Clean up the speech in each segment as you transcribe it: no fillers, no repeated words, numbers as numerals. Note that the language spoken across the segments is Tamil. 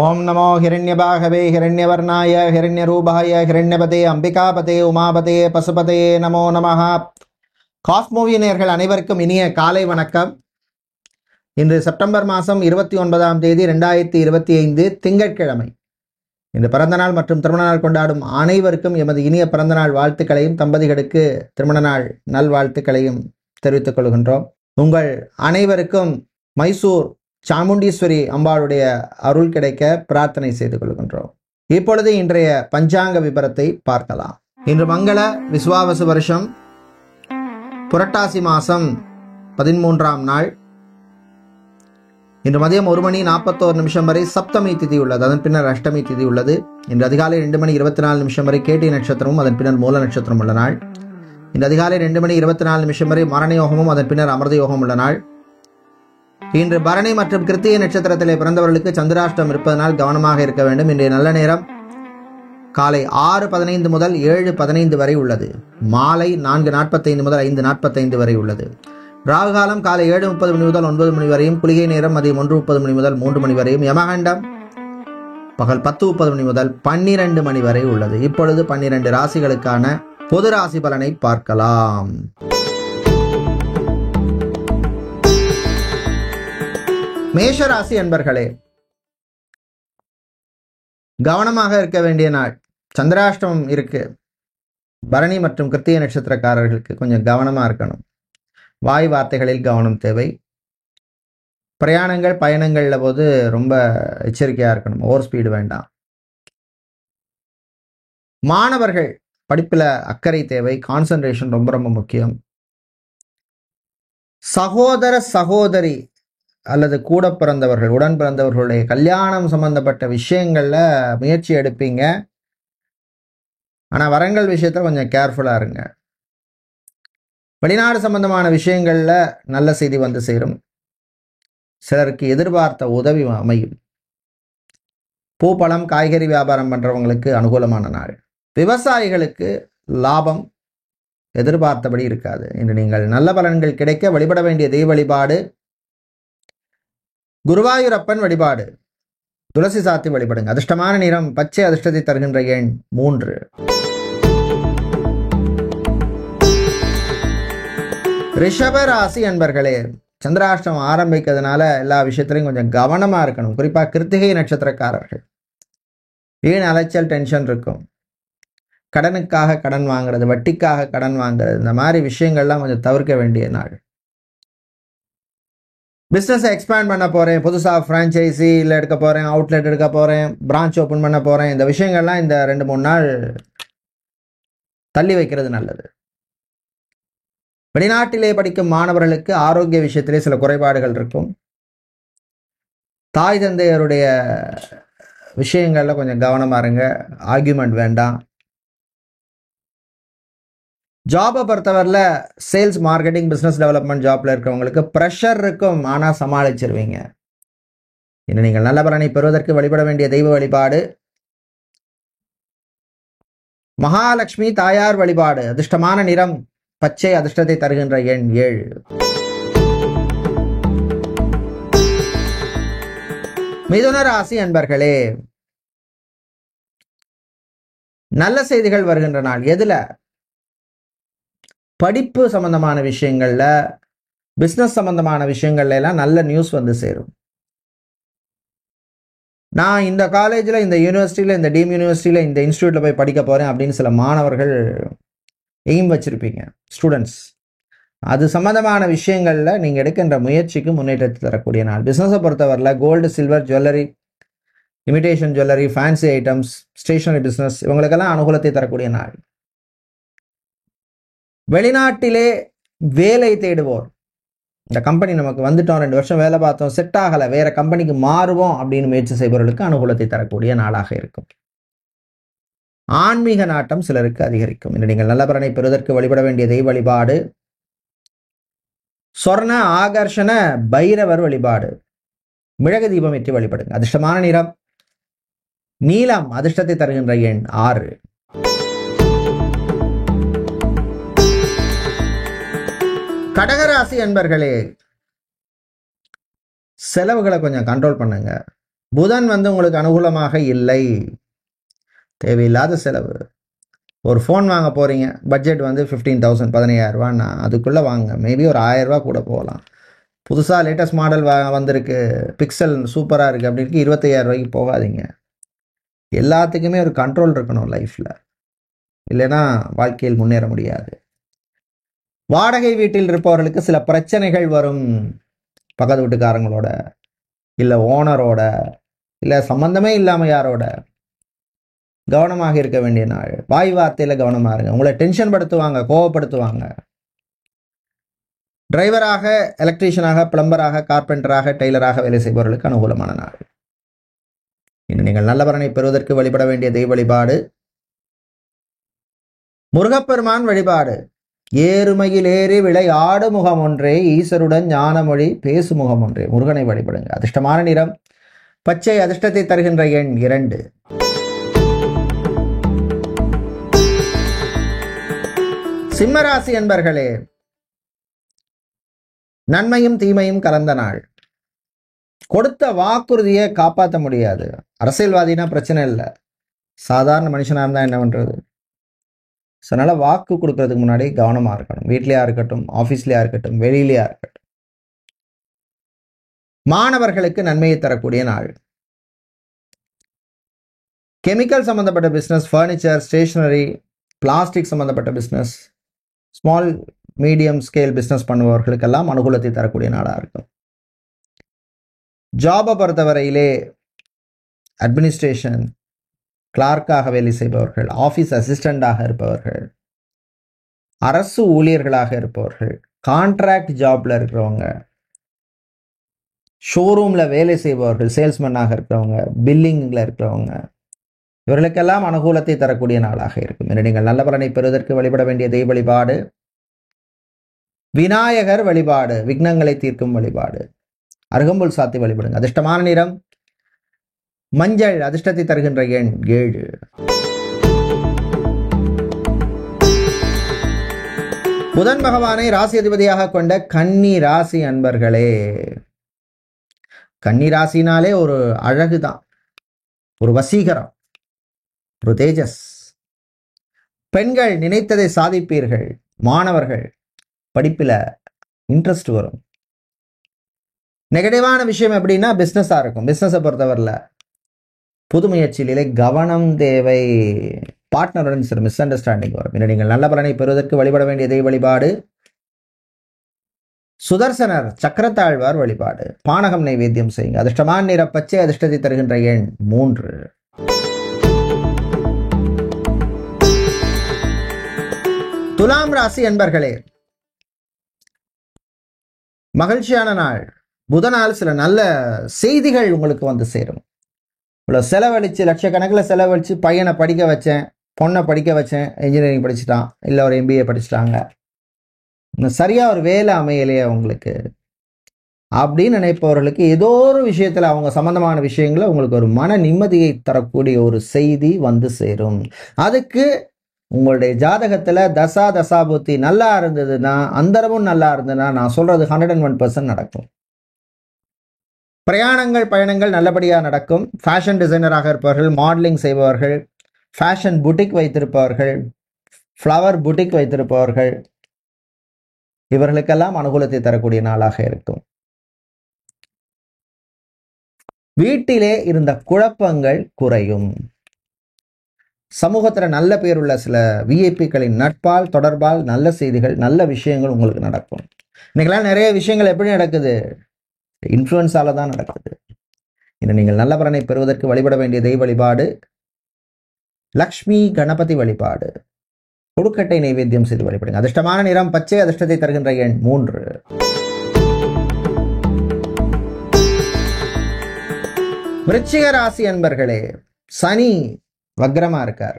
ओम नमो हिरण्यबाहवे हिरण्यवर्णाय हिरण्यरूपाय हिरण्यपते अंबिकापते उमापते पशुपते நமோ நமः. காஸ்மோவி நேயர்கள் அனைவருக்கும் இனிய காலை வணக்கம். இன்று செப்டம்பர் மாதம் 29ஆம் தேதி 2025 திங்கட்கிழமை. இந்த பிறந்தநாள் மற்றும் திருமண நாள் கொண்டாடும் அனைவருக்கும் எமது இனிய பிறந்தநாள் வாழ்த்துக்களையும் தம்பதிகளுக்கு திருமண நாள் நல்வாழ்த்துக்களையும் தெரிவித்துக் கொள்கின்றோம். உங்கள் அனைவருக்கும் மைசூர் சாமுண்டீஸ்வரி அம்பாளுடைய அருள் கிடைக்க பிரார்த்தனை செய்து கொள்கின்றோம். இப்பொழுது இன்றைய பஞ்சாங்க விபரத்தை பார்க்கலாம். இன்று மங்கள விஸ்வாவசு வருஷம் புரட்டாசி மாதம் 13ஆம் நாள். இன்று மதியம் 1:41 வரை சப்தமி திதி உள்ளது. அதன் பின்னர் அஷ்டமி திதி உள்ளது. இன்று அதிகாலை 2:24 வரை கேட்டி நட்சத்திரமும் அதன் பின்னர் மூல நட்சத்திரம் உள்ள நாள். இன்று அதிகாலை 2:24 வரை மரண யோகமும் அதன் பின்னர் அமிர்த யோகம் உள்ள நாள். இன்று பரணி மற்றும் கிருத்திகை நட்சத்திரத்திலே பிறந்தவர்களுக்கு சந்திராஷ்டம் இருப்பதனால் கவனமாக இருக்க வேண்டும். இன்றைய நல்ல நேரம் காலை 6:15 முதல் 7:15 வரை உள்ளது. மாலை 4:45 முதல் 5:45 வரை உள்ளது. ராகு காலம் காலை 7:30 மணி முதல் 9 மணி வரையும், குளிகை நேரம் மதியம் 1:30 மணி முதல் 3 மணி வரையும், யமகண்டம் பகல் 10:30 மணி முதல் 12 மணி வரை உள்ளது. இப்பொழுது 12 ராசிகளுக்கான பொது ராசி பலனை பார்க்கலாம். மேஷராசி அன்பர்களே, கவனமாக இருக்க வேண்டிய நாள். சந்திராஷ்டமம் இருக்கு. பரணி மற்றும் கிருத்திகை நட்சத்திரக்காரர்களுக்கு கொஞ்சம் கவனமா இருக்கணும். வாய் வார்த்தைகளில் கவனம் தேவை. பிரயாணங்கள் பயணங்கள்ல போது ரொம்ப எச்சரிக்கையா இருக்கணும். ஓவர் ஸ்பீடு வேண்டாம். மாணவர்கள் படிப்புல அக்கறை தேவை. கான்சன்ட்ரேஷன் ரொம்ப ரொம்ப முக்கியம். சகோதர சகோதரி அல்லது கூட பிறந்தவர்கள் உடன் பிறந்தவர்களுடைய கல்யாணம் சம்பந்தப்பட்ட விஷயங்கள்ல முயற்சி எடுப்பீங்க. ஆனா வரங்கள் விஷயத்துல கொஞ்சம் கேர்ஃபுல்லா இருங்க. வெளிநாடு சம்பந்தமான விஷயங்கள்ல நல்ல செய்தி வந்து சேரும். சிலருக்கு எதிர்பார்த்த உதவி அமையும். பூ பழம் காய்கறி வியாபாரம் பண்றவங்களுக்கு அனுகூலமான நாள். விவசாயிகளுக்கு லாபம் எதிர்பார்த்தபடி இருக்காது. இன்று நீங்கள் நல்ல பலன்கள் கிடைக்க வழிபட வேண்டிய தெய்வ வழிபாடு குருவாயூரப்பன் வழிபாடு. துளசி சாத்தி வழிபடுங்க. அதிர்ஷ்டமான நிறம் பச்சை. அதிர்ஷ்டத்தை தருகின்ற எண் 3. ரிஷப ராசி அன்பர்களே, சந்திராஷ்டமம் ஆரம்பிக்கிறதுனால எல்லா விஷயத்திலையும் கொஞ்சம் கவனமா இருக்கணும். குறிப்பா கிருத்திகை நட்சத்திரக்காரர்கள் வீண் அலைச்சல், டென்ஷன் இருக்கும். கடனுக்காக கடன் வாங்குறது, வட்டிக்காக கடன் வாங்குறது, இந்த மாதிரி விஷயங்கள்லாம் கொஞ்சம் தவிர்க்க வேண்டிய நாள். பிஸ்னஸை எக்ஸ்பேண்ட் பண்ண போகிறேன், புதுசாக ஃப்ரான்ச்சைஸி இல்லை எடுக்க போகிறேன், அவுட்லெட் எடுக்க போகிறேன், பிரான்ச் ஓப்பன் பண்ண போகிறேன், இந்த விஷயங்கள்லாம் இந்த 2-3 நாள் தள்ளி வைக்கிறது நல்லது. வெளிநாட்டிலே படிக்கும் மாணவர்களுக்கு ஆரோக்கிய விஷயத்திலே சில குறைபாடுகள் இருக்கும். தாய் தந்தையருடைய விஷயங்களில் கொஞ்சம் கவனமாக இருங்க. ஆர்கியூமெண்ட் வேண்டாம். ஜாபை பொறுத்தவரையில் சேல்ஸ், மார்க்கெட்டிங், பிஸ்னஸ் டெவலப்மெண்ட் ஜாப்ல இருக்கிறவங்களுக்கு ப்ரெஷர் இருக்கும். ஆனால் சமாளிச்சிருவீங்க. இன்னும் நீங்கள் நல்ல பலனை பெறுவதற்கு வழிபட வேண்டிய தெய்வ வழிபாடு மகாலட்சுமி தாயார் வழிபாடு. அதிர்ஷ்டமான நிறம் பச்சை. அதிர்ஷ்டத்தை தருகின்ற எண் 7. மிதுன ராசி அன்பர்களே, நல்ல செய்திகள் வருகின்ற நாள். எதுல? படிப்பு சம்பந்தமான விஷயங்கள்ல, பிஸ்னஸ் சம்பந்தமான விஷயங்கள்ல எல்லாம் நல்ல நியூஸ் வந்து சேரும். நான் இந்த காலேஜில், இந்த யூனிவர்சிட்டியில், இந்த டீம் யூனிவர்சிட்டியில், இந்த இன்ஸ்டியூட்ல போய் படிக்க போறேன் அப்படின்னு சில மாணவர்கள் எய்ம் வச்சிருப்பீங்க, ஸ்டூடெண்ட்ஸ். அது சம்பந்தமான விஷயங்கள்ல நீங்க எடுக்கின்ற முயற்சிக்கு முன்னேற்றத்தை தரக்கூடிய நாள். பிஸ்னஸை பொறுத்தவரையில் gold, silver, jewellery, imitation jewellery, fancy items, stationery business இவங்களுக்கெல்லாம் அனுகூலத்தை தரக்கூடிய நாள். வெளிநாட்டிலே வேலை தேடுவோர், இந்த கம்பெனி நமக்கு வந்துட்டோம், 2 வருஷம் வேலை பார்த்தோம், செட் ஆகலை, வேற கம்பெனிக்கு மாறுவோம் அப்படின்னு முயற்சி செய்பவர்களுக்கு அனுகூலத்தை தரக்கூடிய நாளாக இருக்கும். ஆன்மீக நாட்டம் சிலருக்கு அதிகரிக்கும். இன்று நீங்கள் நல்ல பலனை பெறுவதற்கு வழிபட வேண்டிய தெய்வ வழிபாடு சொர்ண ஆகர்ஷண பைரவர் வழிபாடு. மிளகு தீபம் ஏற்றி வழிபடுங்க. அதிர்ஷ்டமான நிறம் நீலம். அதிர்ஷ்டத்தை தருகின்ற எண் 6. கடகராசி அன்பர்களே, செலவுகளை கொஞ்சம் கண்ட்ரோல் பண்ணுங்க. புதன் உங்களுக்கு அனுகூலமாக இல்லை. தேவையில்லாத செலவு. ஒரு ஃபோன் வாங்க போகிறீங்க, பட்ஜெட் 15,000 15,000 அதுக்குள்ளே வாங்க. மேபி ஒரு 1000 ரூபா கூட போகலாம். புதுசாக லேட்டஸ்ட் மாடல் வந்திருக்கு, பிக்சல் சூப்பராக இருக்குது அப்படின்னு 25,000 ரூபாய்க்கு போகாதீங்க. எல்லாத்துக்குமே ஒரு கண்ட்ரோல் இருக்கணும் லைஃப்பில், இல்லைன்னா வாழ்க்கையில் முன்னேற முடியாது. வாடகை வீட்டில் இருப்பவர்களுக்கு சில பிரச்சனைகள் வரும். பக்கத்து வீட்டுக்காரங்களோட, இல்லை ஓனரோட, இல்லை சம்பந்தமே இல்லாமல் யாரோட. கவனமாக இருக்க வேண்டிய நாள். வாய் வார்த்தையில் கவனமாக இருங்க. உங்களை டென்ஷன் படுத்துவாங்க, கோவப்படுத்துவாங்க. டிரைவராக, எலக்ட்ரீஷியனாக, பிளம்பராக, கார்பெண்டராக, டெய்லராக வேலை செய்பவர்களுக்கு அனுகூலமான நாள். இன்னும் நீங்கள் நல்ல பலனை பெறுவதற்கு வழிபட வேண்டிய தெய்வ வழிபாடு முருகப்பெருமான் வழிபாடு. ஏறுமையில் ஏறி விளை ஆடு முகம் ஒன்றே, ஈசருடன் ஞானமொழி பேசு முகம் ஒன்றே. முருகனை வழிபடுங்க. அதிர்ஷ்டமான நிறம் பச்சை. அதிர்ஷ்டத்தை தருகின்ற எண் 2. சிம்மராசி என்பர்களே, நன்மையும் தீமையும் கலந்த நாள். கொடுத்த வாக்குறுதியை காப்பாற்ற முடியாது. அரசியல்வாதினா பிரச்சனை இல்லை, சாதாரண மனுஷனாக இருந்தால் என்ன பண்ணுறது? ஸோ அதனால் வாக்கு கொடுக்கறதுக்கு முன்னாடி கவனமாக இருக்கணும். வீட்லையா இருக்கட்டும், ஆஃபீஸ்லையா இருக்கட்டும், வெளியிலையா இருக்கட்டும். மாணவர்களுக்கு நன்மையை தரக்கூடிய நாள். கெமிக்கல் சம்பந்தப்பட்ட பிஸ்னஸ், ஃபர்னிச்சர், ஸ்டேஷனரி, பிளாஸ்டிக் சம்பந்தப்பட்ட business, small medium scale business பண்ணுபவர்களுக்கெல்லாம் அனுகூலத்தை தரக்கூடிய நாளாக இருக்கும். ஜாபை பொறுத்தவரையிலே அட்மினிஸ்ட்ரேஷன், கிளார்க்காக வேலை செய்பவர்கள், ஆஃபீஸ் அசிஸ்டண்டாக இருப்பவர்கள், அரசு ஊழியர்களாக இருப்பவர்கள், கான்ட்ராக்ட் ஜாப்ல இருக்கிறவங்க, ஷோரூமில் வேலை செய்பவர்கள், சேல்ஸ்மேனாக இருக்கிறவங்க, பில்லிங்கில் இருக்கிறவங்க, இவர்களுக்கெல்லாம் அனுகூலத்தை தரக்கூடிய நாளாக இருக்கும். என்று நீங்கள் நல்ல பலனை பெறுவதற்கு வழிபட வேண்டிய தெய்வ வழிபாடு விநாயகர் வழிபாடு. விக்னங்களை தீர்க்கும் வழிபாடு. அருகம்புல் சாத்தி வழிபடுங்க. அதிர்ஷ்டமான நிறம் மஞ்சள். அதிர்ஷ்டத்தை தருகின்ற எண் 7. புதன் பகவானை ராசி அதிபதியாக கொண்ட கன்னி ராசி அன்பர்களே, கன்னி ராசினாலே ஒரு அழகு தான், ஒரு வசீகரம், ஒரு தேஜஸ். பெண்கள் நினைத்ததை சாதிப்பீர்கள். மாணவர்கள் படிப்பில் இன்ட்ரெஸ்ட் வரும். நெகட்டிவான விஷயம் எப்படின்னா பிஸ்னஸாக இருக்கும். பிஸ்னஸை பொறுத்தவரையில் புது முயற்சியிலே கவனம் தேவை. பார்ட்னருடன் சில மிஸ் அண்டர்ஸ்டாண்டிங் வரும். இன்று நீங்கள் நல்ல பலனை பெறுவதற்கு வழிபட வேண்டிய தெய்வ வழிபாடு சுதர்சனர் சக்கரத்தாழ்வார் வழிபாடு. பானகம் நைவேத்தியம் செய்யுங்க. அதிர்ஷ்டமான நிற பச்சை. அதிர்ஷ்டத்தை தருகின்ற எண் 3. துலாம் ராசி என்பர்களே, மகிழ்ச்சியான நாள். புதனால் சில நல்ல செய்திகள் உங்களுக்கு வந்து சேரும். இவ்வளோ செலவழித்து, லட்சக்கணக்கில் செலவழித்து பையனை படிக்க வச்சேன், பொண்ணை படிக்க வச்சேன், இன்ஜினியரிங் படிச்சுட்டான், இல்லை ஒரு MBA படிச்சுட்டாங்க, இன்னும் சரியாக ஒரு வேலை அமையலையே உங்களுக்கு அப்படின்னு நினைப்பவர்களுக்கு ஏதோ ஒரு விஷயத்தில், அவங்க சம்பந்தமான விஷயங்களை உங்களுக்கு ஒரு மன நிம்மதியை தரக்கூடிய ஒரு செய்தி வந்து சேரும். அதுக்கு உங்களுடைய ஜாதகத்தில் தசாபுத்தி நல்லா இருந்ததுன்னா, அந்தரமும் நல்லா இருந்ததுன்னா, நான் சொல்றது 101% நடக்கும். பிரயாணங்கள், பயணங்கள் நல்லபடியாக நடக்கும். ஃபேஷன் டிசைனராக இருப்பவர்கள், மாடலிங் செய்பவர்கள், ஃபேஷன் புட்டிக் வைத்திருப்பவர்கள், ஃப்ளவர் புட்டிக் வைத்திருப்பவர்கள், இவர்களுக்கெல்லாம் அனுகூலத்தை தரக்கூடிய நாளாக இருக்கும். வீட்டிலே இருந்த குழப்பங்கள் குறையும். சமூகத்தில் நல்ல பேருள்ள சில விஐபிக்களின் நட்பால், தொடர்பால் நல்ல செய்திகள், நல்ல விஷயங்கள் உங்களுக்கு நடக்கும். இன்னைக்கெல்லாம் நிறைய விஷயங்கள் எப்படி நடக்குது? இன்ஃப்ளூயன்ஸால தான் நடக்குது. இன்று நீங்கள் நல்ல பலனை பெறுவதற்கு வழிபட வேண்டிய தெய்வ வழிபாடு லக்ஷ்மி கணபதி வழிபாடு. கொடுக்கட்டை நைவேத்தியம் செய்து வழிபடுங்க. அதிர்ஷ்டமான நிறம் பச்சை. அதிர்ஷ்டத்தை தருகின்ற எண் 3. விருச்சிக ராசி அன்பர்களே, சனி வக்ரமா இருக்கார்.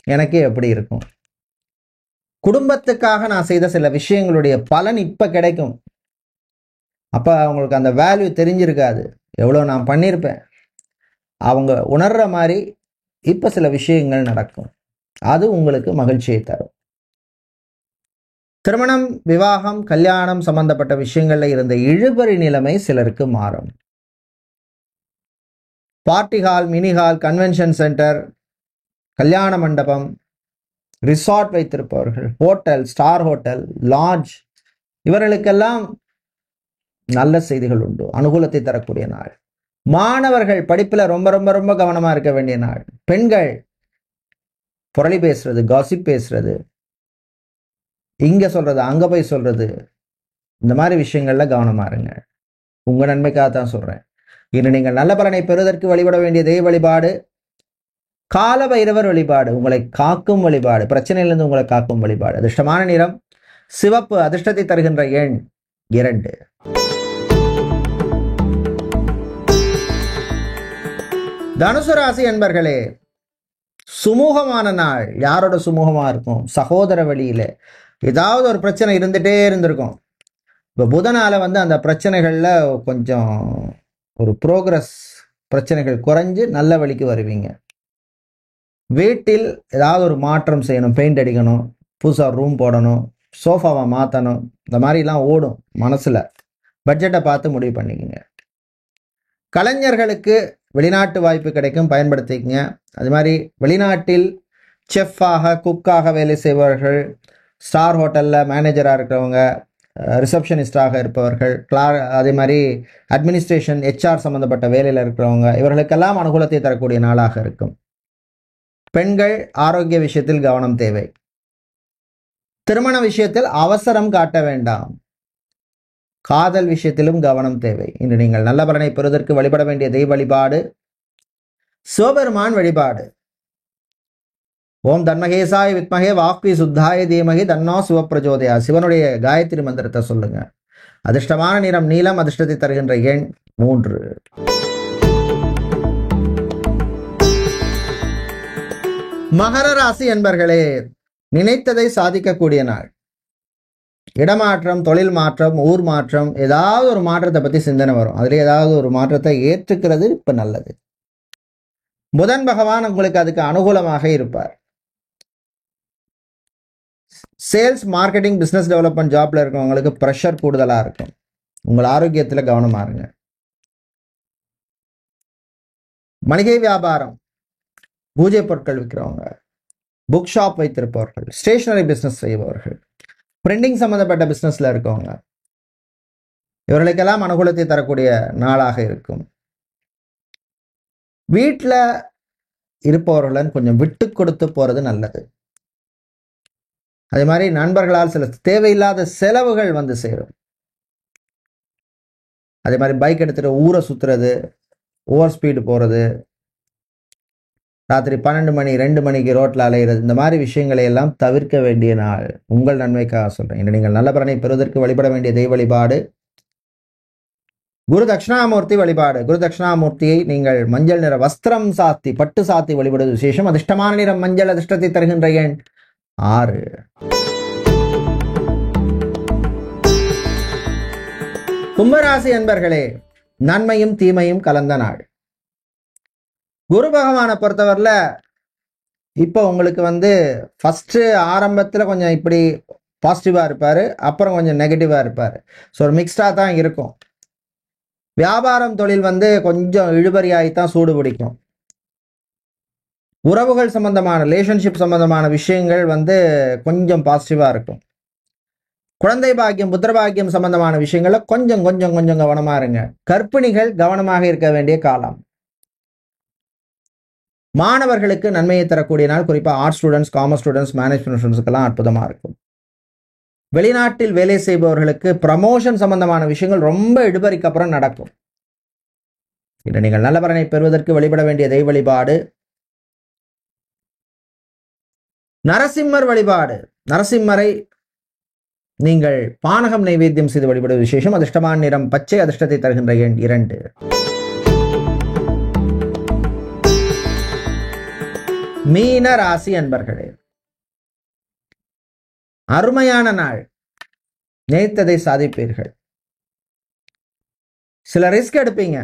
எனக்கே எப்படி இருக்கும்? குடும்பத்துக்காக நான் செய்த சில விஷயங்களுடைய பலன் இப்ப கிடைக்கும். அப்ப அவங்களுக்கு அந்த வேல்யூ தெரிஞ்சிருக்காது, எவ்வளோ நான் பண்ணியிருப்பேன். அவங்க உணர்ற மாதிரி இப்ப சில விஷயங்கள் நடக்கும். அது உங்களுக்கு மகிழ்ச்சியை தரும். திருமணம், விவாகம், கல்யாணம் சம்பந்தப்பட்ட விஷயங்கள்ல இருந்த இழுபறி நிலைமை சிலருக்கு மாறும். Party hall, mini hall, convention centre, கல்யாண மண்டபம், ரிசார்ட் வைத்திருப்பவர்கள், ஹோட்டல், ஸ்டார் ஹோட்டல், லாட்ஜ், இவர்களுக்கெல்லாம் நல்ல செய்திகள் உண்டு. அனுகூலத்தை தரக்கூடிய நாள். மாணவர்கள் படிப்புல ரொம்ப ரொம்ப ரொம்ப கவனமா இருக்க வேண்டிய நாள். பெண்கள் புரளி பேசுறது, காசிப் பேசுறது, இங்க சொல்றது அங்க போய் சொல்றது, இந்த மாதிரி விஷயங்கள்ல கவனமா இருங்க. உங்க நன்மைக்காக தான் சொல்றேன். இன்று நீங்கள் நல்ல பலனை பெறுவதற்கு வழிபட வேண்டிய தெய்வ வழிபாடு கால பைரவர் வழிபாடு. உங்களை காக்கும் வழிபாடு, பிரச்சனையிலிருந்து உங்களை காக்கும் வழிபாடு. அதிர்ஷ்டமான நிறம் சிவப்பு. அதிர்ஷ்டத்தை தருகின்ற எண் 2. தனுசு ராசி என்பர்களே, சுமூகமான நாள். யாரோட சுமூகமா இருக்கும்? சகோதர வழியில ஏதாவது ஒரு பிரச்சனை இருந்துட்டே இருந்திருக்கும். இப்போ புதனால அந்த பிரச்சனைகள்ல கொஞ்சம் ஒரு ப்ரோக்ரஸ், பிரச்சனைகள் குறைஞ்சு நல்ல வழிக்கு வருவீங்க. வீட்டில் ஏதாவது ஒரு மாற்றம் செய்யணும், பெயிண்ட் அடிக்கணும், புதுசாக ரூம் போடணும், சோஃபாவை மாற்றணும், இந்த மாதிரிலாம் ஓடும் மனசில். பட்ஜெட்டை பார்த்து முடிவு பண்ணிக்கோங்க. கலைஞர்களுக்கு வெளிநாட்டு வாய்ப்பு கிடைக்கும், பயன்படுத்திக்கங்க. அது மாதிரி வெளிநாட்டில் செஃப்பாக, குக்காக வேலை செய்பவர்கள், ஸ்டார் ஹோட்டலில் மேனேஜராக இருக்கிறவங்க, ரிசப்ஷனிஸ்டாக இருப்பவர்கள், அதே மாதிரி அட்மினிஸ்ட்ரேஷன், HR சம்மந்தப்பட்ட வேலையில் இருக்கிறவங்க, இவர்களுக்கெல்லாம் அனுகூலத்தை தரக்கூடிய நாளாக இருக்கும். பெண்கள் ஆரோக்கிய விஷயத்தில் கவனம் தேவை. திருமண விஷயத்தில் அவசரம் காட்ட வேண்டாம். காதல் விஷயத்திலும் கவனம் தேவை. இன்று நீங்கள் நல்ல பலனை பெறுவதற்கு வழிபட வேண்டிய தெய்வ வழிபாடு சிவபெருமான் வழிபாடு. ஓம் தன்மகேசாய வித்மகே வாக்வி சுத்தாய தீமகி தன்னோ சிவப்பிரஜோதயா. சிவனுடைய காயத்ரி மந்திரத்தை சொல்லுங்க. அதிர்ஷ்டமான நிறம் நீலம். அதிர்ஷ்டத்தை தருகின்ற எண் 3. மகர ராசி என்பர்களே, நினைத்ததை சாதிக்கக்கூடிய நாள். இடமாற்றம், தொழில் மாற்றம், ஊர் மாற்றம், ஏதாவது ஒரு மாற்றத்தை பற்றி சிந்தனை வரும். அதுல ஏதாவது ஒரு மாற்றத்தை ஏற்றுக்கிறது இப்ப நல்லது. புதன் பகவான் உங்களுக்கு அதுக்கு அனுகூலமாக இருப்பார். சேல்ஸ், மார்க்கெட்டிங், பிசினஸ் டெவலப்மெண்ட் ஜாப்ல இருக்கவங்களுக்கு ப்ரெஷர் கூடுதலா இருக்கும். உங்கள் ஆரோக்கியத்தில் கவனமா இருங்க. மளிகை வியாபாரம், பூஜை பொருட்கள் விற்கிறவங்க, புக் ஷாப் வைத்திருப்பவர்கள், ஸ்டேஷனரி பிசினஸ் செய்பவர்கள், பிரிண்டிங் சம்பந்தப்பட்ட பிசினஸ்ல இருக்கவங்க, இவர்களுக்கெல்லாம் அனுகூலத்தை தரக்கூடிய நாளாக இருக்கும். வீட்டில் இருப்பவர்களுடன் கொஞ்சம் விட்டு கொடுத்து போறது நல்லது. அதே மாதிரி நண்பர்களால் சில தேவையில்லாத செலவுகள் சேரும். அதே மாதிரி பைக் எடுத்துட்டு ஊரை சுத்துறது, ஓவர் ஸ்பீடு போறது, ராத்திரி 12 மணி 2 மணிக்கு ரோட்ல அலைகிறது, இந்த மாதிரி விஷயங்களை எல்லாம் தவிர்க்க வேண்டிய நாள். உங்கள் நன்மைக்காக சொல்றேன். இன்று நீங்கள் நல்ல பலனை பெறுவதற்கு வழிபட வேண்டிய தெய்வ வழிபாடு குரு தட்சிணாமூர்த்தி வழிபாடு. குரு தட்சிணாமூர்த்தியை நீங்கள் மஞ்சள் நிற வஸ்திரம் சாத்தி, பட்டு சாத்தி வழிபடுவது விசேஷம். அதிர்ஷ்டமான நிறம் மஞ்சள். அதிர்ஷ்டத்தை தருகின்ற எண் 6. கும்பராசி என்பர்களே, நன்மையும் தீமையும் கலந்த நாள். குரு பகவானை பொறுத்தவரையில் இப்போ உங்களுக்கு ஃபர்ஸ்ட் ஆரம்பத்தில் கொஞ்சம் இப்படி பாசிட்டிவாக இருப்பார், அப்புறம் கொஞ்சம் நெகட்டிவாக இருப்பார். ஸோ ஒரு மிக்ஸ்டாக தான் இருக்கும். வியாபாரம், தொழில் கொஞ்சம் இழுபறியாகித்தான் சூடு பிடிக்கும். உறவுகள் சம்பந்தமான, ரிலேஷன்ஷிப் சம்பந்தமான விஷயங்கள் கொஞ்சம் பாசிட்டிவாக இருக்கும். குழந்தை பாக்கியம், புத்திர பாக்கியம் சம்பந்தமான விஷயங்கள்ல கொஞ்சம் கொஞ்சம் கொஞ்சம் கவனமாக இருங்க. கர்ப்பிணிகள் கவனமாக இருக்க வேண்டிய காலம். மாணவர்களுக்கு நன்மையை தரக்கூடிய நாள். குறிப்பாக arts students, commerce students, management ஸ்டூடெண்ட்ஸ்க்கெல்லாம் அற்புதமாக இருக்கும். வெளிநாட்டில் வேலை செய்பவர்களுக்கு ப்ரமோஷன் சம்பந்தமான விஷயங்கள் ரொம்ப இடுபறிக்கு அப்புறம் நடக்கும். இன்று நீங்கள் நல்ல பலனை பெறுவதற்கு வழிபட வேண்டிய தெய்வ வழிபாடு நரசிம்மர் வழிபாடு. நரசிம்மரை நீங்கள் பானகம் நைவேத்தியம் செய்து வழிபடுவது விசேஷம். அதிர்ஷ்டமான நிறம் பச்சை. அதிர்ஷ்டத்தை தருகின்ற எண் 2. மீன ராசி அன்பர்களே, அருமையான நாள். நினைத்ததை சாதிப்பீர்கள். சில ரிஸ்க் எடுப்பீங்க.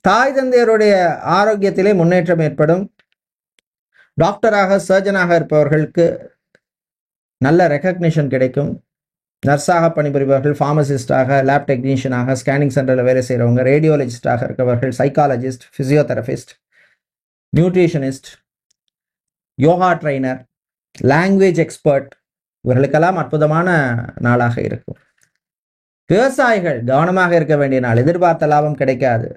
தாய் தந்தையருடைய ஆரோக்கியத்திலே முன்னேற்றம் ஏற்படும். டாக்டராக, சர்ஜனாக இருப்பவர்களுக்கு நல்ல ரெகக்னிஷன் கிடைக்கும். நர்ஸாக பணிபுரிபவர்கள், ஃபார்மசிஸ்டாக, லேப் டெக்னீஷியனாக, ஸ்கேனிங் சென்டரில் வேலை செய்கிறவங்க, ரேடியோலஜிஸ்டாக இருக்கவர்கள், psychologist, physiotherapist, nutritionist, yoga trainer, language expert, இவர்களுக்கெல்லாம் அற்புதமான நாளாக இருக்கும். விவசாயிகள் கவனமாக இருக்க வேண்டிய நாள். எதிர்பார்த்த லாபம் கிடைக்காது.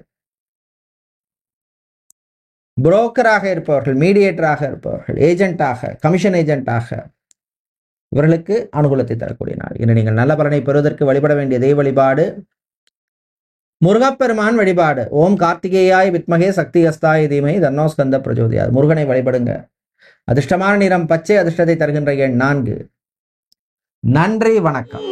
புரோக்கராக இருப்பவர்கள், மீடியேட்டராக இருப்பவர்கள், ஏஜென்ட்டாக, கமிஷன் ஏஜென்ட்டாக, இவர்களுக்கு அனுகூலத்தை தரக்கூடிய நாள். இன்று நீங்கள் நல்ல பலனை பெறுவதற்கு வழிபட வேண்டிய தெய்வ வழிபாடு முருகப்பெருமான் வழிபாடு. ஓம் கார்த்திகேயாய் வித்மகே சக்தி அஸ்தாய தீமை தன்னோ ஸ்கந்த பிரஜோதியாத். முருகனை வழிபடுங்க. அதிர்ஷ்டமான நிறம் பச்சை, அதிர்ஷ்டத்தை தருகின்ற எண் 4. நன்றி, வணக்கம்.